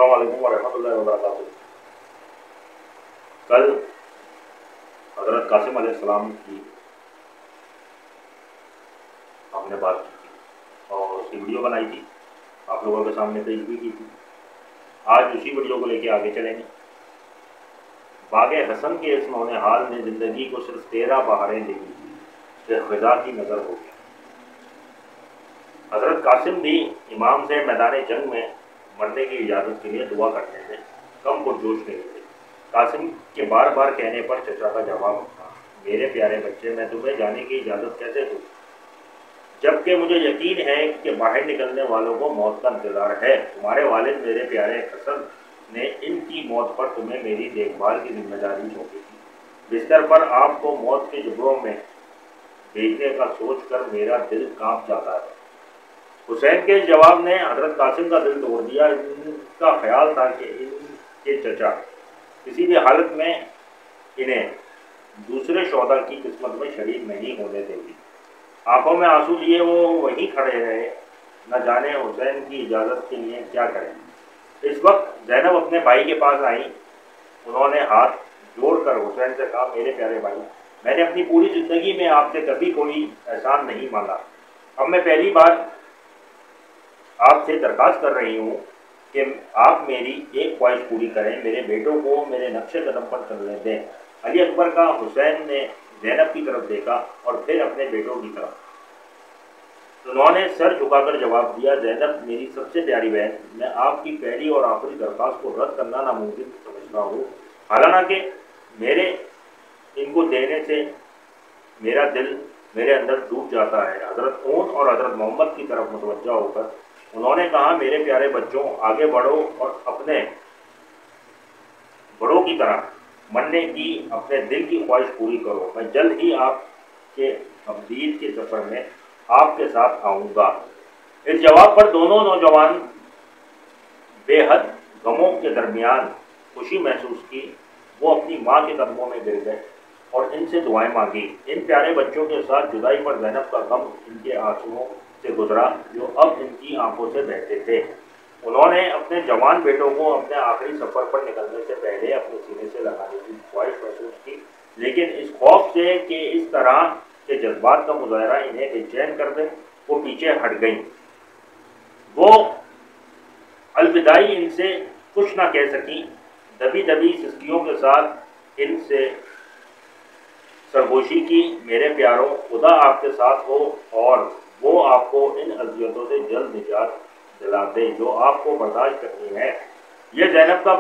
السلام علیکم ورحمۃ اللہ وبرکاتہ۔ کل حضرت قاسم علیہ السلام کی ہم نے بات کی تھی اور اس کی ویڈیو بنائی تھی، آپ لوگوں کے سامنے پیش بھی کی تھی۔ آج اسی ویڈیو کو لے کے آگے چلیں گے۔ باغ حسن کے اس نونہال نے زندگی کو صرف 13 بہاریں دی کہ خدا کی نظر ہو گئی۔ حضرت قاسم بھی امام سے میدان جنگ میں مرنے کی اجازت کے لیے دعا کرتے تھے، کم پرجوش نہیں تھے۔ قاسم کے بار بار کہنے پر چچا کا جواب تھا، میرے پیارے بچے، میں تمہیں جانے کی اجازت کیسے دوں، جبکہ مجھے یقین ہے کہ باہر نکلنے والوں کو موت کا انتظار ہے۔ تمہارے والد میرے پیارے حسن نے ان کی موت پر تمہیں میری دیکھ بھال کی ذمہ داری سونپی تھی۔ بستر پر آپ کو موت کے جبروں میں بھیجنے کا سوچ کر میرا دل کانپ جاتا ہے۔ حسین کے جواب نے حضرت قاسم کا دل توڑ دیا۔ ان کا خیال تھا کہ ان کے چچا کسی بھی حالت میں انہیں دوسرے شہداء کی قسمت میں شریک نہیں ہونے دیں گی۔ آنکھوں میں آنسو لیے وہ وہیں کھڑے رہے، نہ جانے حسین کی اجازت کے لیے کیا کریں۔ اس وقت زینب اپنے بھائی کے پاس آئی۔ انہوں نے ہاتھ جوڑ کر حسین سے کہا، میرے پیارے بھائی، میں نے اپنی پوری زندگی میں آپ سے کبھی کوئی احسان نہیں مانگا۔ اب میں پہلی بار آپ سے درخواست کر رہی ہوں کہ آپ میری ایک خواہش پوری کریں، میرے بیٹوں کو میرے نقش قدم پر چلنے دیں۔ علی اکبر کا حسین نے زینب کی طرف دیکھا اور پھر اپنے بیٹوں کی طرف۔ انہوں نے سر جھکا کر جواب دیا، زینب میری سب سے پیاری بہن، میں آپ کی پہلی اور آخری درخواست کو رد کرنا ناممکن سمجھتا ہوں، حالانکہ میرے ان کو دینے سے میرا دل میرے اندر ڈوب جاتا ہے۔ حضرت اون اور حضرت محمد کی طرف متوجہ ہو کر انہوں نے کہا، میرے پیارے بچوں، آگے بڑھو اور اپنے بڑوں کی طرح مرنے کی اپنے دل کی خواہش پوری کرو۔ میں جلد ہی آپ کے تبدیل کے سفر میں آپ کے ساتھ آؤں گا۔ اس جواب پر دونوں نوجوان بے حد غموں کے درمیان خوشی محسوس کی۔ وہ اپنی ماں کے قدموں میں گر گئے اور ان سے دعائیں مانگی۔ ان پیارے بچوں کے ساتھ جدائی پر زینب کا غم ان کے آنسوؤں سے گزرا جو اب ان کی آنکھوں سے بہتے تھے۔ انہوں نے اپنے جوان بیٹوں کو اپنے آخری سفر پر نکلنے سے پہلے اپنے سینے سے لگانے کی خواہش محسوس کی، لیکن اس خوف سے کہ اس طرح کے جذبات کا مظاہرہ انہیں بے چین کر دے، وہ پیچھے ہٹ گئیں۔ وہ الوداعی ان سے کچھ نہ کہہ سکیں، دبی دبی سسکیوں کے ساتھ ان سے سرگوشی کی، میرے پیاروں، خدا آپ کے ساتھ ہو اور وہ آپ کو ان اذیتوں سے جلد نجات دلا دے جو آپ کو برداشت کرنی ہے۔ یہ زینب کا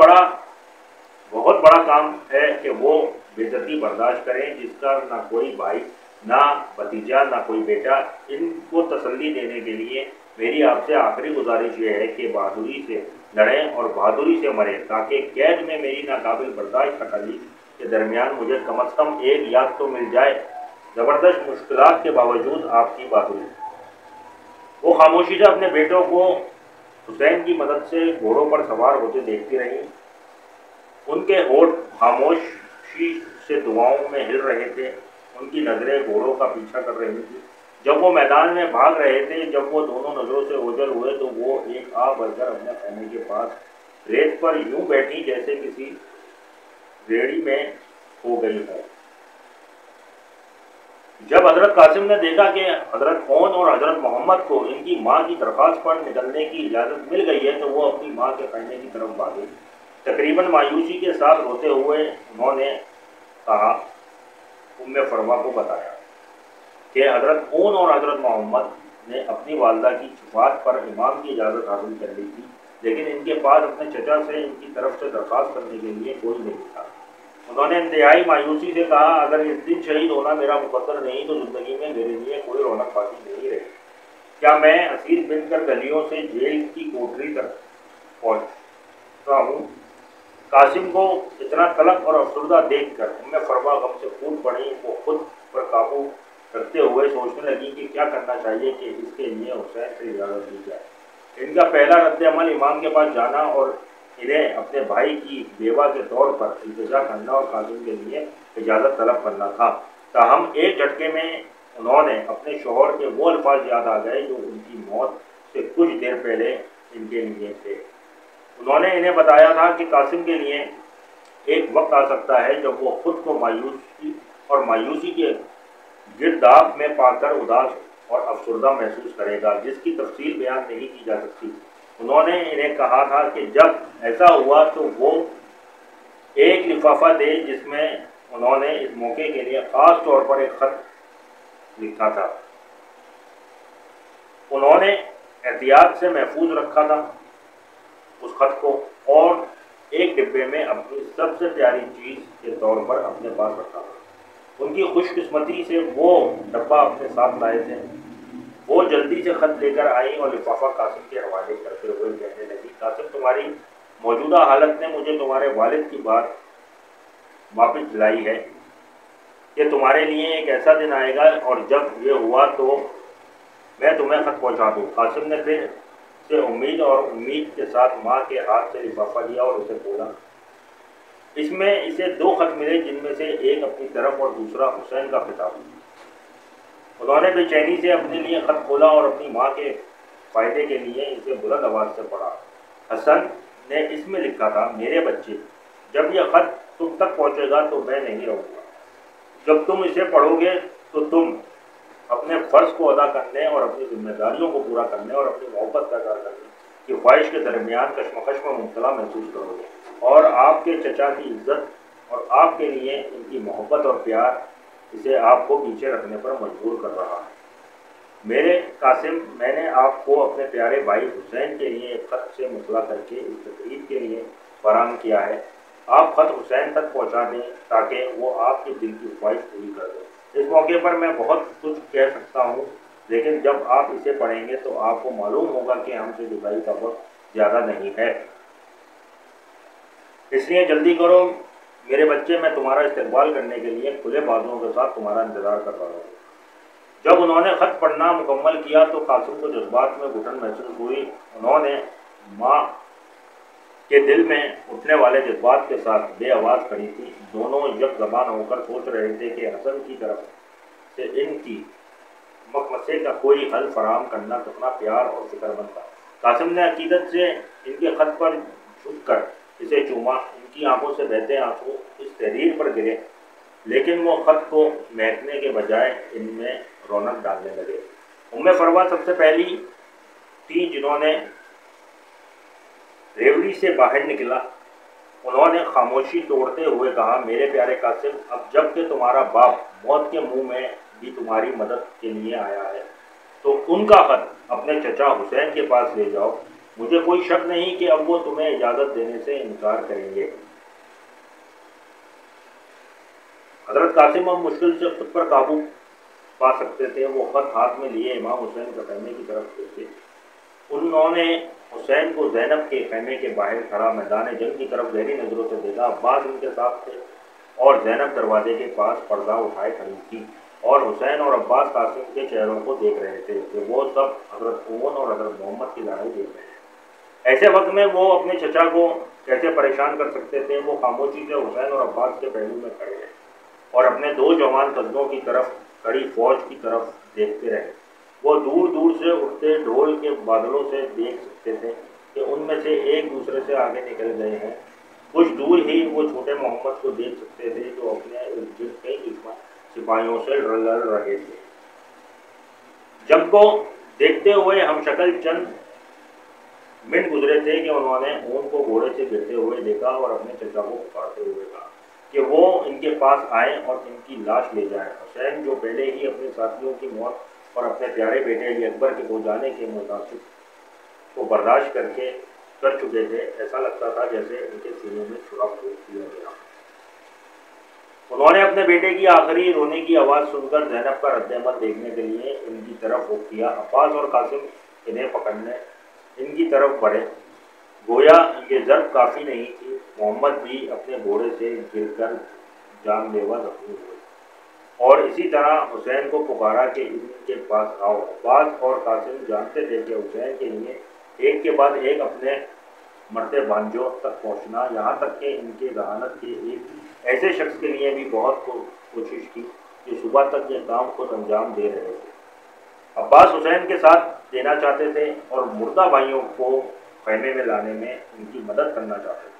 بہت بڑا کام ہے کہ وہ بے عزتی برداشت کریں جس کا نہ کوئی بھائی، نہ بھتیجا، نہ کوئی بیٹا۔ ان کو تسلی دینے کے لیے میری آپ سے آخری گزارش یہ ہے کہ بہادری سے لڑیں اور بہادری سے مریں، تاکہ قید میں میری ناقابل برداشت ہتھیلی کے درمیان مجھے کم از کم ایک یاد تو مل جائے۔ زبردست مشکلات کے باوجود آپ کی بہادری۔ وہ خاموشی سے اپنے بیٹوں کو حسین کی مدد سے گھوڑوں پر سوار ہوتے دیکھتی رہیں۔ ان کے ہونٹ خاموشی سے دعاؤں میں ہل رہے تھے، ان کی نظریں گھوڑوں کا پیچھا کر رہی تھیں۔ جب وہ میدان میں بھاگ رہے تھے، جب وہ دونوں نظروں سے اوجھل ہوئے، تو وہ ایک آہ بھر کر اپنے خیمے کے پاس ریت پر یوں بیٹھی جیسے کسی ریڑھی میں ہو گئی ہو۔ جب حضرت قاسم نے دیکھا کہ حضرت اون اور حضرت محمد کو ان کی ماں کی درخواست پر نکلنے کی اجازت مل گئی ہے، تو وہ اپنی ماں کے خیمے کی طرف بھاگے۔ تقریباً مایوسی کے ساتھ روتے ہوئے انہوں نے کہا، ام فروا کو بتایا کہ حضرت اون اور حضرت محمد نے اپنی والدہ کی شفاعت پر امام کی اجازت حاصل کر لی تھی، لیکن ان کے پاس اپنے چچا سے ان کی طرف سے درخواست کرنے کے لیے کوئی نہیں تھا۔ انہوں نے انتہائی مایوسی سے کہا، اگر اس دن شہید ہونا میرا مقدر نہیں تو زندگی میں میرے لیے کوئی رونق باقی نہیں رہی۔ کیا میں اسیر بن کر گلیوں سے جیل کی کوٹری تک پہنچتا ہوں؟ قاسم کو اتنا تلخ اور افسردہ دیکھ کر ام فروا غم سے پھوٹ پڑی۔ وہ خود پر قابو رکھتے ہوئے سوچنے لگی کہ کیا کرنا چاہیے کہ اس کے لیے حسین سے اجازت دی جائے۔ ان کا پہلا رد عمل امام کے پاس جانا اور انہیں اپنے بھائی کی بیوہ کے طور پر التجا کرنا اور قاسم کے لیے اجازت طلب کرنا تھا۔ تاہم ایک جھٹکے میں انہوں نے اپنے شوہر کے وہ الفاظ یاد آ گئے جو ان کی موت سے کچھ دیر پہلے ان کے لیے تھے۔ انہوں نے انہیں بتایا تھا کہ قاسم کے لیے ایک وقت آ سکتا ہے جب وہ خود کو مایوسی کے گرداب میں پا کر اداس اور افسردہ محسوس کرے گا، جس کی تفصیل بیان نہیں کی جا سکتی۔ انہوں نے انہیں کہا تھا کہ جب ایسا ہوا تو وہ ایک لفافہ دے جس میں انہوں نے اس موقع کے لیے خاص طور پر ایک خط لکھا تھا۔ انہوں نے احتیاط سے محفوظ رکھا تھا اس خط کو، اور ایک ڈبے میں اپنی سب سے پیاری چیز کے طور پر اپنے پاس رکھا تھا۔ ان کی خوش قسمتی سے وہ ڈبہ اپنے ساتھ لائے تھے۔ وہ جلدی سے خط لے کر آئی اور لفافہ قاسم کے حوالے کرتے ہوئے کہنے لگی، قاسم، تمہاری موجودہ حالت نے مجھے تمہارے والد کی بات واپس دلائی ہے کہ تمہارے لیے ایک ایسا دن آئے گا، اور جب یہ ہوا تو میں تمہیں خط پہنچا دوں۔ قاسم نے پھر سے امید کے ساتھ ماں کے ہاتھ سے لفافہ لیا اور اسے کھولا۔ اس میں اسے 2 خط ملے، جن میں سے ایک اپنی طرف اور دوسرا حسین کا خطاب۔ انہوں نے بے چینی سے اپنے لیے خط کھولا اور اپنی ماں کے فائدے کے لیے اسے بلند آواز سے پڑھا۔ حسن نے اس میں لکھا تھا، میرے بچے، جب یہ خط تم تک پہنچے گا تو میں نہیں رہوں گا۔ جب تم اسے پڑھو گے تو تم اپنے فرض کو ادا کرنے اور اپنی ذمہ داریوں کو پورا کرنے اور اپنی محبت کا اظہار کرنے کی خواہش کے درمیان کشمکش میں مبتلا محسوس کرو گے، اور آپ کے چچا کی عزت اور آپ کے لیے ان کی محبت اور پیار اسے آپ کو پیچھے رکھنے پر مجبور کر رہا ہے۔ میرے قاسم، میں نے آپ کو اپنے پیارے بھائی حسین کے لیے ایک خط سے مطلع کر کے اس تقریب کے لیے فراہم کیا ہے۔ آپ خط حسین تک پہنچا دیں تاکہ وہ آپ کے دل کی خواہش پوری کر دیں۔ اس موقع پر میں بہت کچھ کہہ سکتا ہوں، لیکن جب آپ اسے پڑھیں گے تو آپ کو معلوم ہوگا کہ ہم سے جدائی کا وقت زیادہ نہیں ہے، اس لیے جلدی کرو میرے بچے، میں تمہارا استقبال کرنے کے لیے کھلے بازوؤں کے ساتھ تمہارا انتظار کر رہا ہوں۔ جب انہوں نے خط پڑھنا مکمل کیا تو قاسم کو جذبات میں گھٹن محسوس ہوئی۔ انہوں نے ماں کے دل میں اٹھنے والے جذبات کے ساتھ بے آواز کھڑی تھی۔ دونوں یک زبان ہو کر سوچ رہے تھے کہ حسن کی طرف سے ان کی مخمصے کا کوئی حل فراہم کرنا کتنا پیار اور فکر مند تھا۔ قاسم نے عقیدت سے ان کے خط پر جھک کر اسے چوما۔ ان کی آنکھوں سے بہتے آنسو اس تحریر پر گرے، لیکن وہ خط کو مہکنے کے بجائے ان میں رونق ڈالنے لگے۔ فروہ سب سے پہلی تھی جنہوں نے ریوڑی سے باہر نکلا۔ انہوں نے خاموشی توڑتے ہوئے کہا، میرے پیارے قاسم، اب جب کہ تمہارا باپ موت کے منہ میں بھی تمہاری مدد کے لیے آیا ہے تو ان کا خط اپنے چچا حسین کے پاس لے جاؤ۔ مجھے کوئی شک نہیں کہ اب وہ تمہیں اجازت دینے سے انکار کریں گے۔ حضرت قاسم اب مشکل سے خود پر قابو پا سکتے تھے۔ وہ خط ہاتھ میں لیے امام حسین کے خیمے کی طرف دیکھے۔ انہوں نے حسین کو زینب کے خیمے کے باہر کھڑا میدان جنگ کی طرف گہری نظروں سے دیکھا۔ عباس ان کے ساتھ تھے اور زینب دروازے کے پاس پردہ اٹھائے کھڑی تھی، اور حسین اور عباس قاسم کے چہروں کو دیکھ رہے تھے کہ وہ سب حضرت عمر اور حضرت محمد کی لڑائی دیکھ رہے ہیں۔ ایسے وقت میں وہ اپنے چچا کو کیسے پریشان کر سکتے تھے؟ وہ خاموشی سے حسین اور عباس کے پہلو میں کھڑے رہے اور اپنے 2 جوان قصدوں کی طرف کھڑی فوج کی طرف دیکھتے رہے۔ وہ دور دور سے اٹھتے ڈھول کے بادلوں سے دیکھ سکتے تھے کہ ان میں سے ایک دوسرے سے آگے نکل گئے ہیں۔ کچھ دور ہی وہ چھوٹے محمد کو دیکھ سکتے تھے جو اپنے ارد گرد کئی دشمن سپاہیوں سے لڑ رہے تھے۔ جب کو دیکھتے ہوئے ہم شکل چند منٹ گزرے تھے کہ انہوں نے اون کو گھوڑے سے گرتے ہوئے دیکھا اور اپنے چچا کو پکارتے ہوئے کہا کہ وہ ان کے پاس آئیں اور ان کی لاش لے جائیں۔ حسین جو پہلے ہی اپنے ساتھیوں کی موت اور اپنے پیارے بیٹے علی اکبر کے ہو جانے کے مناسب کو برداشت کر چکے تھے، ایسا لگتا تھا جیسے ان کے سینوں میں سوراخ کھول دیا گیا۔ انہوں نے اپنے بیٹے کی آخری رونے کی آواز سن کر زینب کا رد عمل دیکھنے کے لیے ان کی طرف رخ کیا۔ عباس اور قاسم انہیں پکڑنے ان کی طرف بڑھے، گویا یہ ضرب کافی نہیں تھی۔ محمد بھی اپنے گھوڑے سے گر کر جان لیوا زخمی ہوئے، اور اسی طرح حسین کو پکارا کہ ان کے پاس آؤ۔ عباس اور قاسم جانتے تھے کہ حسین کے لیے ایک کے بعد ایک اپنے مرتے بھانجوں تک پہنچنا، یہاں تک کہ ان کے ذہانت کے ایک ایسے شخص کے لیے بھی بہت کوشش کی جو صبح تک یہ کام خود انجام دے رہے تھے۔ عباس حسین کے ساتھ دینا چاہتے تھے اور مردہ بھائیوں کو خیمے میں لانے میں ان کی مدد کرنا چاہتے تھے۔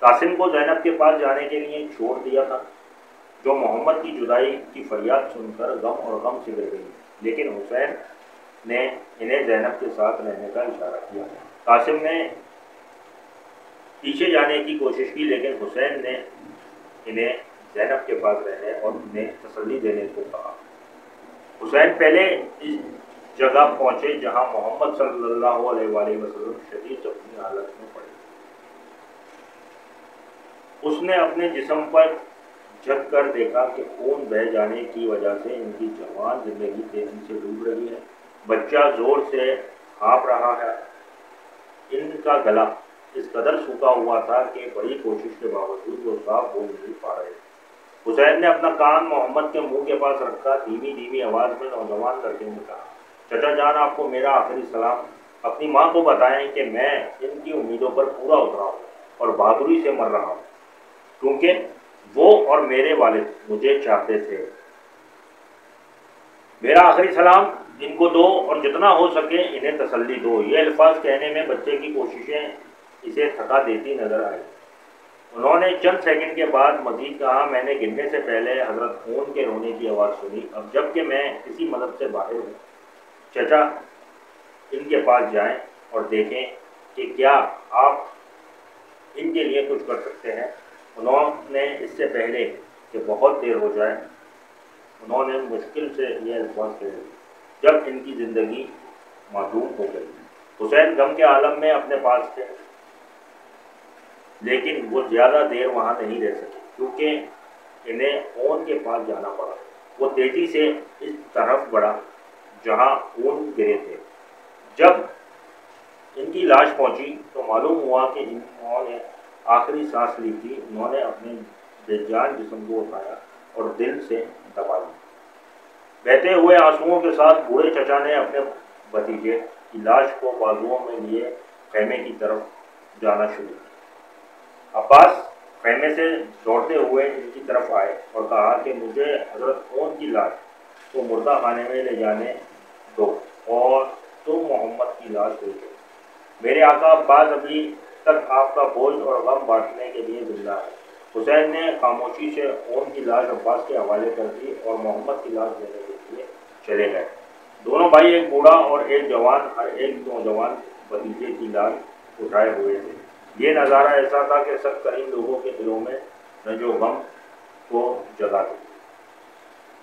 قاسم کو زینب کے پاس جانے کے لیے چھوڑ دیا تھا، جو محمد کی جدائی کی فریاد سن کر غم سے گر گئی، لیکن حسین نے انہیں زینب کے ساتھ رہنے کا اشارہ کیا۔ قاسم نے پیچھے جانے کی کوشش کی، لیکن حسین نے انہیں زینب کے پاس رہنے اور انہیں تسلی دینے کو کہا۔ حسین پہلے اس جگہ پہنچے جہاں محمد صلی اللہ علیہ وآلہ وسلم شدید زخمی حالت میں پڑے۔ اس نے اپنے جسم پر جھک کر دیکھا کہ خون بہہ جانے کی وجہ سے ان کی جوان زندگی تیزی سے ڈوب رہی ہے۔ بچہ زور سے ہانپ رہا ہے، ان کا گلا اس قدر سوکھا ہوا تھا کہ بڑی کوشش کے باوجود وہ صاف بول نہیں پا رہے تھے۔ حسین نے اپنا کان محمد کے منہ کے پاس رکھا، دھیمی آواز میں نوجوان لڑکے نے کہا، چچا جان آپ کو میرا آخری سلام۔ اپنی ماں کو بتائیں کہ میں ان کی امیدوں پر پورا اترا ہوں اور بہادری سے مر رہا ہوں، کیونکہ وہ اور میرے والد مجھے چاہتے تھے۔ میرا آخری سلام ان کو دو اور جتنا ہو سکے انہیں تسلی دو۔ یہ الفاظ کہنے میں بچے کی کوششیں اسے تھکا دیتی نظر آئی۔ انہوں نے چند سیکنڈ کے بعد مزید کہا، میں نے گرنے سے پہلے حضرت خون کے رونے کی آواز سنی، اب جب کہ میں کسی مدد سے باہر ہوں، چچا ان کے پاس جائیں اور دیکھیں کہ کیا آپ ان کے لیے کچھ کر سکتے ہیں۔ انہوں نے اس سے پہلے کہ بہت دیر ہو جائے، انہوں نے مشکل سے یہ الفاظ کہے جب ان کی زندگی معدوم ہو گئی۔ حسین غم کے عالم میں اپنے پاس تھے، لیکن وہ زیادہ دیر وہاں نہیں رہ سکے کیونکہ انہیں اون کے پاس جانا پڑا۔ وہ تیزی سے اس طرف بڑھا جہاں اون گرے تھے۔ جب ان کی لاش پہنچی تو معلوم ہوا کہ انہوں نے آخری سانس لی تھی۔ انہوں نے اپنے بے جان جسم کو اٹھایا اور دل سے دبا لیا۔ بہتے ہوئے آنسوؤں کے ساتھ بوڑھے چچا نے اپنے بھتیجے کی لاش کو بازوؤں میں لیے خیمے کی طرف جانا شروع کیا۔ عباس خیمے سے دوڑتے ہوئے ان کی طرف آئے اور کہا کہ مجھے حضرت خون کی لاش کو مردہ خانے میں لے جانے دو اور تم محمد کی لاش لے جاؤ۔ میرے آقا عباس ابھی تک آپ کا بوجھ اور غم بانٹنے کے لیے زندہ ہے۔ حسین نے خاموشی سے خون کی لاش عباس کے حوالے کر دی اور محمد کی لاش لینے کے لیے چلے گئے۔ دونوں بھائی، ایک بوڑھا اور ایک جوان، ہر ایک نوجوان بھتیجے کی لاش اٹھائے ہوئے تھے۔ یہ نظارہ ایسا تھا کہ سخت ترین لوگوں کے دلوں میں رنج و غم کو جگا دیا۔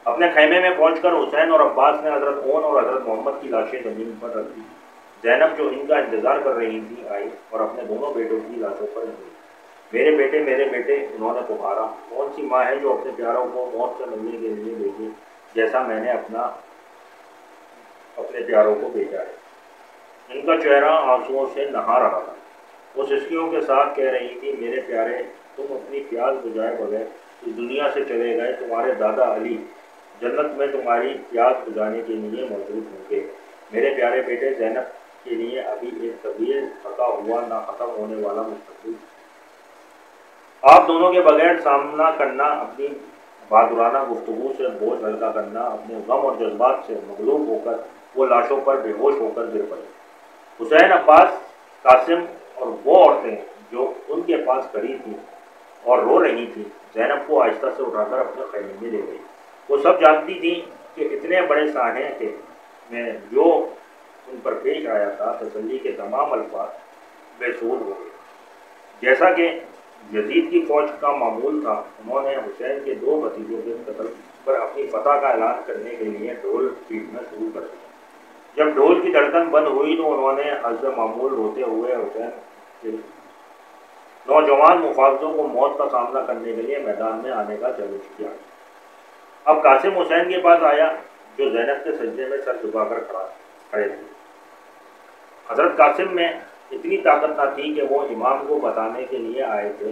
اپنے خیمے میں پہنچ کر حسین اور عباس نے حضرت خون اور حضرت محمد کی لاشیں زمین پر رکھ دی۔ زینب جو ان کا انتظار کر رہی تھی آئی اور اپنے دونوں بیٹوں کی لاشوں پر گری۔ میرے بیٹے، انہوں نے پکارا۔ کون سی ماں ہے جو اپنے پیاروں کو موت سے ملنے کے لیے بھیجے جیسا میں نے اپنے پیاروں کو بھیجا ہے۔ ان کا چہرہ آنسوؤں سے نہا رہا تھا۔ وہ سسکیوں کے ساتھ کہہ رہی تھی، میرے پیارے، تم اپنی پیاس بجھائے بغیر اس دنیا سے چلے گئے۔ تمہارے دادا علی جنت میں تمہاری پیاس بجھانے کے لیے موجود ہوں گے۔ میرے پیارے بیٹے، زینب کے لیے ابھی ایک طویل تھکا ہوا نہ ختم ہونے والا مستقبل، آپ دونوں کے بغیر سامنا کرنا، اپنی بہادرانہ گفتگو سے بوجھ ہلکا کرنا۔ اپنے غم اور جذبات سے مغلوب ہو کر وہ لاشوں پر بے ہوش ہو کر گر پڑے۔ حسین، عباس، قاسم اور وہ عورتیں جو ان کے پاس کھڑی تھیں اور رو رہی تھیں، زینب کو آہستہ سے اٹھا کر اپنے خیمے میں لے گئی۔ وہ سب جانتی تھیں کہ اتنے بڑے سانحے میں جو ان پر پیش آیا تھا، تسلی کے تمام الفاظ بے سود ہو گئے۔ جیسا کہ یزید کی فوج کا معمول تھا، انہوں نے حسین کے دو بھتیجوں کے قتل پر اپنی فتح کا اعلان کرنے کے لیے ڈھول پیٹنا شروع کر دیا۔ جب ڈھول کی دھڑکن بند ہوئی تو انہوں نے حسب معمول روتے ہوئے حسین کے نوجوان محافظوں کو موت کا سامنا کرنے کے لیے میدان میں آنے کا چیلنج کیا۔ اب قاسم حسین کے پاس آیا جو زینب کے سجدے میں سر جھکا کر کھڑے تھے۔ حضرت قاسم میں اتنی طاقت نہ تھی کہ وہ امام کو بتانے کے لیے آئے تھے۔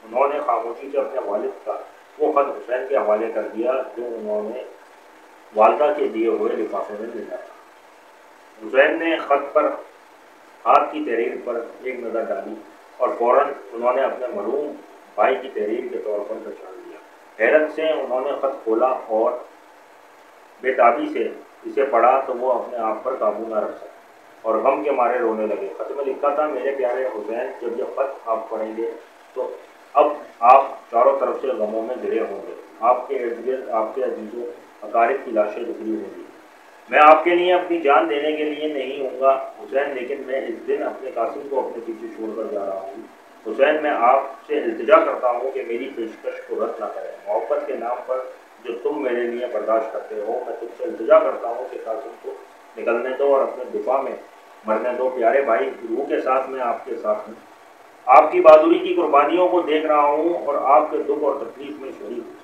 انہوں نے خاموشی سے اپنے والد کا وہ خط حسین کے حوالے کر دیا جو انہوں نے والدہ کے دیے ہوئے لفافے میں بھیجا تھا۔ حسین نے خط پر ہاتھ کی تحریر پر ایک نظر ڈالی اور فوراً انہوں نے اپنے مرحوم بھائی کی تحریر کے طور پر پہچان لیا۔ حیرت سے انہوں نے خط کھولا اور بے تابی سے اسے پڑھا تو وہ اپنے آپ پر قابو نہ رکھ سکے۔ اور غم کے مارے رونے لگے۔ خط میں لکھا تھا، میرے پیارے حسین، جب یہ خط آپ پڑھیں گے تو اب آپ چاروں طرف سے غموں میں گھرے ہوں گے۔ آپ کے ارد گرد آپ کے عزیزوں اقارب کی لاشیں بکھری ہوں گی۔ میں آپ کے لیے اپنی جان دینے کے لیے نہیں ہوں گا حسین، لیکن میں اس دن اپنے قاسم کو اپنے پیچھے چھوڑ کر جا رہا ہوں۔ حسین، میں آپ سے التجا کرتا ہوں کہ میری پیشکش کو رد نہ کریں۔ محبت کے نام پر جو تم میرے لیے برداشت کرتے ہو، میں تم سے التجا کرتا ہوں کہ قاسم کو نکلنے دو اور اپنے دفاع میں مرنے دو۔ پیارے بھائی، روح کے ساتھ میں آپ کے ساتھ ہوں، آپ کی بہادری کی قربانیوں کو دیکھ رہا ہوں اور آپ کے دکھ اور تکلیف میں شریک ہوں۔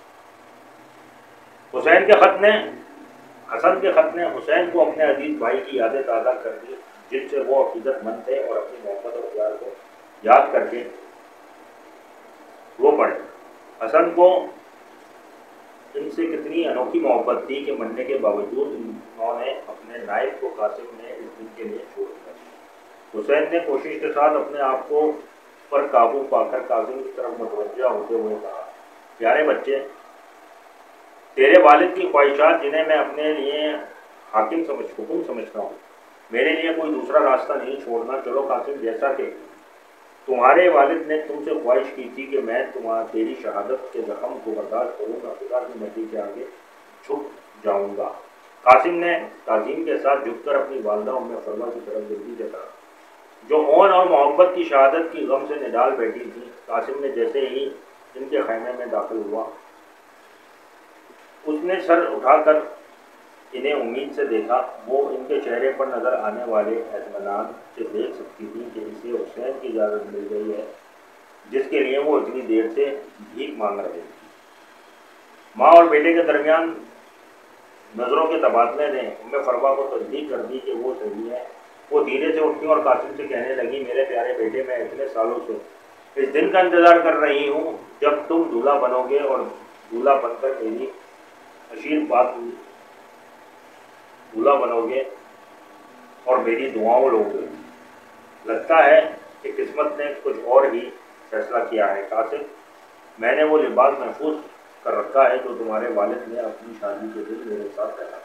حسن کے خط نے حسین کو اپنے عزیز بھائی کی یادیں تازہ کر دی، جن سے وہ عقیدت مند تھے، اور اپنی محبت اور پیار کو یاد کر کے وہ پڑھے۔ حسن کو ان سے کتنی انوکھی محبت تھی کہ مرنے کے باوجود انہوں نے اپنے نائب کو قاسم نے اس دن کے لیے چھوڑ دیا۔ حسین نے کوشش کے ساتھ اپنے آپ کو پر قابو پا کر قاسم کی طرف متوجہ ہوتے ہوئے کہا، پیارے بچے، تیرے والد کی خواہشات جنہیں میں اپنے لیے حکم سمجھتا ہوں، میرے لیے کوئی دوسرا راستہ نہیں چھوڑنا۔ چلو قاسم، جیسا کہ تمہارے والد نے تم سے خواہش کی تھی کہ میں تیری شہادت کے زخم کو برداشت کروں گا، خدا کی مرضی کے آگے جھک جاؤں گا۔ قاسم نے تعظیم کے ساتھ جھک کر اپنی والدہ ام فرما کی طرف جلدی سے کہا، جو اون اور محبت کی شہادت کی غم سے نڈال بیٹھی تھی۔ قاسم نے جیسے ہی ان کے خیمے میں داخل ہوا، اس نے سر اٹھا کر انہیں امید سے دیکھا۔ وہ ان کے چہرے پر نظر آنے والے اطمینان سے دیکھ سکتی تھی کہ اسے حسین کی اجازت مل گئی ہے، جس کے لیے وہ اتنی دیر سے بھیک مانگ رہے تھے۔ ماں اور بیٹے کے درمیان نظروں کے تبادلے نے ام فرما کو تصدیق کر دی کہ وہ صحیح ہے۔ وہ دھیرے سے اٹھی اور قاسم سے کہنے لگی، میرے پیارے بیٹے، میں اتنے سالوں سے اس دن کا انتظار کر رہی ہوں جب تم دولہا بنو گے، اور دولہا بن کر میری عشیر بات دولہا بنو گے اور میری دعاؤں لو گے۔ لگتا ہے کہ قسمت نے کچھ اور ہی فیصلہ کیا ہے قاسم، میں نے وہ لباس محفوظ کر رکھا ہے جو تمہارے والد نے اپنی شادی کے دن میرے ساتھ پہنا۔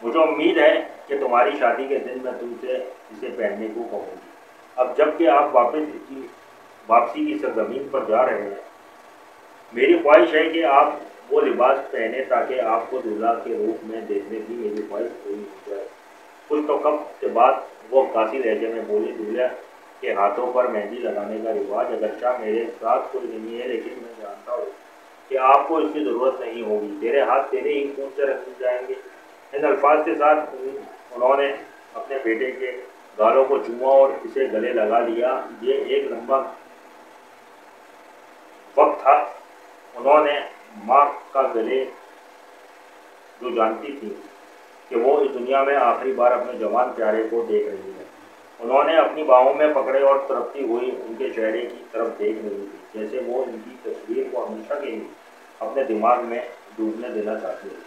مجھے امید ہے کہ تمہاری شادی کے دن میں تم سے اسے پہننے کو کہوں گی۔ اب جب کہ آپ واپسی کی سرزمین پر جا رہے ہیں، میری خواہش ہے کہ آپ وہ لباس پہنے تاکہ آپ کو دولہا کے روپ میں دیکھنے کی میری خواہش پوری ہو جائے۔ کچھ تو کم کے بعد وہ عکاسی لہجے میں بولی، دولہا کے ہاتھوں پر مہندی لگانے کا رواج اگرچہ میرے ساتھ کوئی نہیں ہے، لیکن میں جانتا ہوں کہ آپ کو اس کی ضرورت نہیں ہوگی، تیرے ہاتھ تیرے ہی خون سے رنگ جائیں گے۔ ان الفاظ کے ساتھ انہوں نے اپنے بیٹے کے گالوں کو چوما اور اسے گلے لگا لیا۔ یہ ایک لمبا وقت تھا۔ انہوں نے ماں کا گلے جو جانتی تھی کہ وہ اس دنیا میں آخری بار اپنے جوان پیارے کو دیکھ رہی ہے، انہوں نے اپنی باہوں میں پکڑے اور تڑپتی ہوئی ان کے چہرے کی طرف دیکھ رہی تھی، جیسے وہ ان کی تصویر کو ہمیشہ کے لیے اپنے دماغ میں ڈوبنے دینا چاہتی ہے۔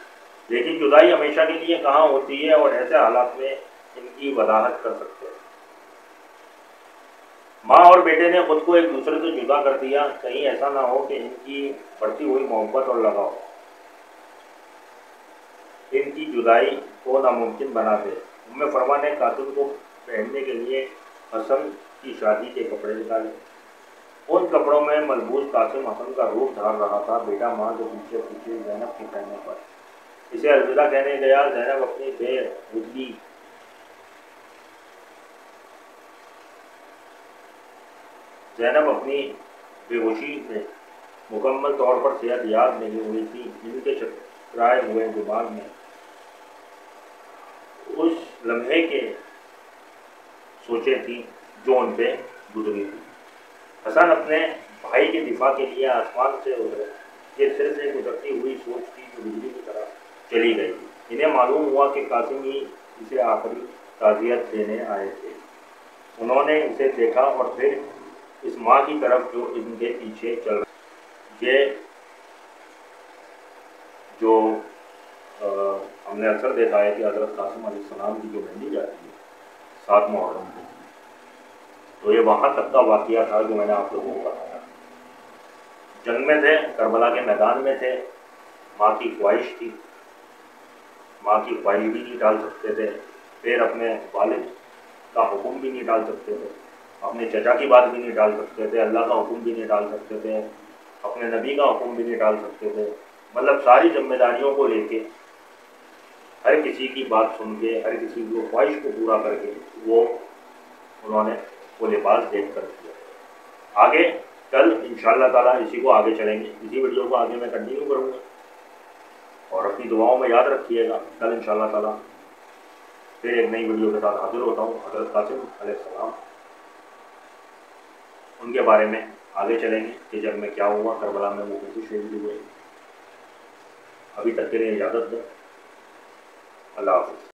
لیکن جدائی ہمیشہ کے لیے کہاں ہوتی ہے، اور ایسے حالات میں ان کی وضاحت کر سکتے ہیں۔ ماں اور بیٹے نے خود کو ایک دوسرے سے جدا کر دیا، کہیں ایسا نہ ہو کہ ان کی بڑھتی ہوئی محبت اور لگاؤ ان کی جدائی کو ناممکن بنا دے۔ ام فرما نے قاسم کو پہننے کے لیے حسن کی شادی کے کپڑے نکالے۔ ان کپڑوں میں ملبوس قاسم حسن کا روپ دھار رہا تھا۔ بیٹا ماں کے پیچھے پیچھے زینب کے کہنے پر اسے الوداع کہنے گیا۔ زینب اپنی بے ہوشی میں مکمل طور پر صحت یاب نہیں ہوئی تھی۔ ان کے چکرائے ہوئے دماغ میں اس لمحے کے سوچیں تھی جو ان پہ گزری تھی۔ حسن اپنے بھائی کے دفاع کے لیے آسمان سے اترے۔ یہ سر سے گزرتی ہوئی سوچ تھی جو بجلی کی طرح چلی گئی۔ انہیں معلوم ہوا کہ قاسم ہی اسے آخری تعزیت دینے آئے تھے۔ انہوں نے اسے دیکھا اور پھر اس ماں کی طرف جو ان کے پیچھے چل رہی۔ یہ جو ہم نے اکثر دیکھا ہے کہ حضرت قاسم علیہ السلام کی جو مہندی جاتی ہے 7 محرم کو، تو یہ وہاں تک کا واقعہ تھا جو میں نے آپ لوگوں کو بتایا۔ جنگ میں تھے، کربلا کے میدان میں تھے، ماں کی خواہش تھی، ماں کی خواہش بھی نہیں ڈال سکتے تھے، پھر اپنے والد کا حکم بھی نہیں ٹال سکتے تھے، اپنے چچا کی بات بھی نہیں ٹال سکتے تھے، اللہ کا حکم بھی نہیں ٹال سکتے تھے، اپنے نبی کا حکم بھی نہیں ٹال سکتے تھے. مطلب ساری ذمہ داریوں کو لے کے، ہر کسی کی بات سن کے، ہر کسی کی خواہش کو پورا کر کے وہ انہوں نے وہ لباس دیکھ کر کیا. آگے کل انشاءاللہ تعالیٰ اسی کو آگے چلیں گے، اسی ویڈیو کو آگے میں کنٹینیو کروں گا، اور اپنی دعاؤں میں یاد رکھیے گا. کل انشاءاللہ تعالیٰ پھر ایک نئی ویڈیو کے ساتھ حاضر ہوتا ہوں. حضرت قاسم علیہ السلام، ان کے بارے میں آگے چلیں گے کہ جب میں کیا ہوا کربلا میں، وہ کیسے شہید ہوئے. ابھی تک کے لیے اجازت دیں. اللہ حافظ.